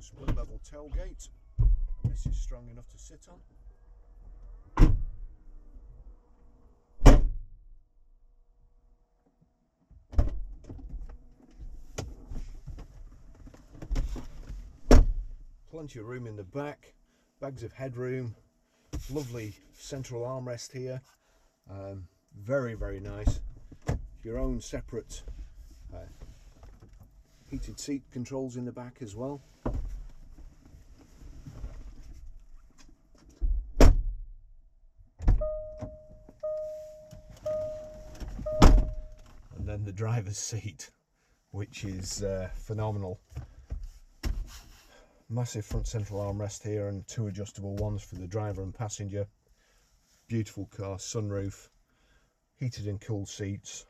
split level tailgate, and this is strong enough to sit on. Plenty of room in the back, bags of headroom, lovely central armrest here, very nice. Your own separate heated seat controls in the back as well. And then the driver's seat, which is phenomenal. Massive front central armrest here and two adjustable ones for the driver and passenger. Beautiful car, sunroof, heated and cooled seats,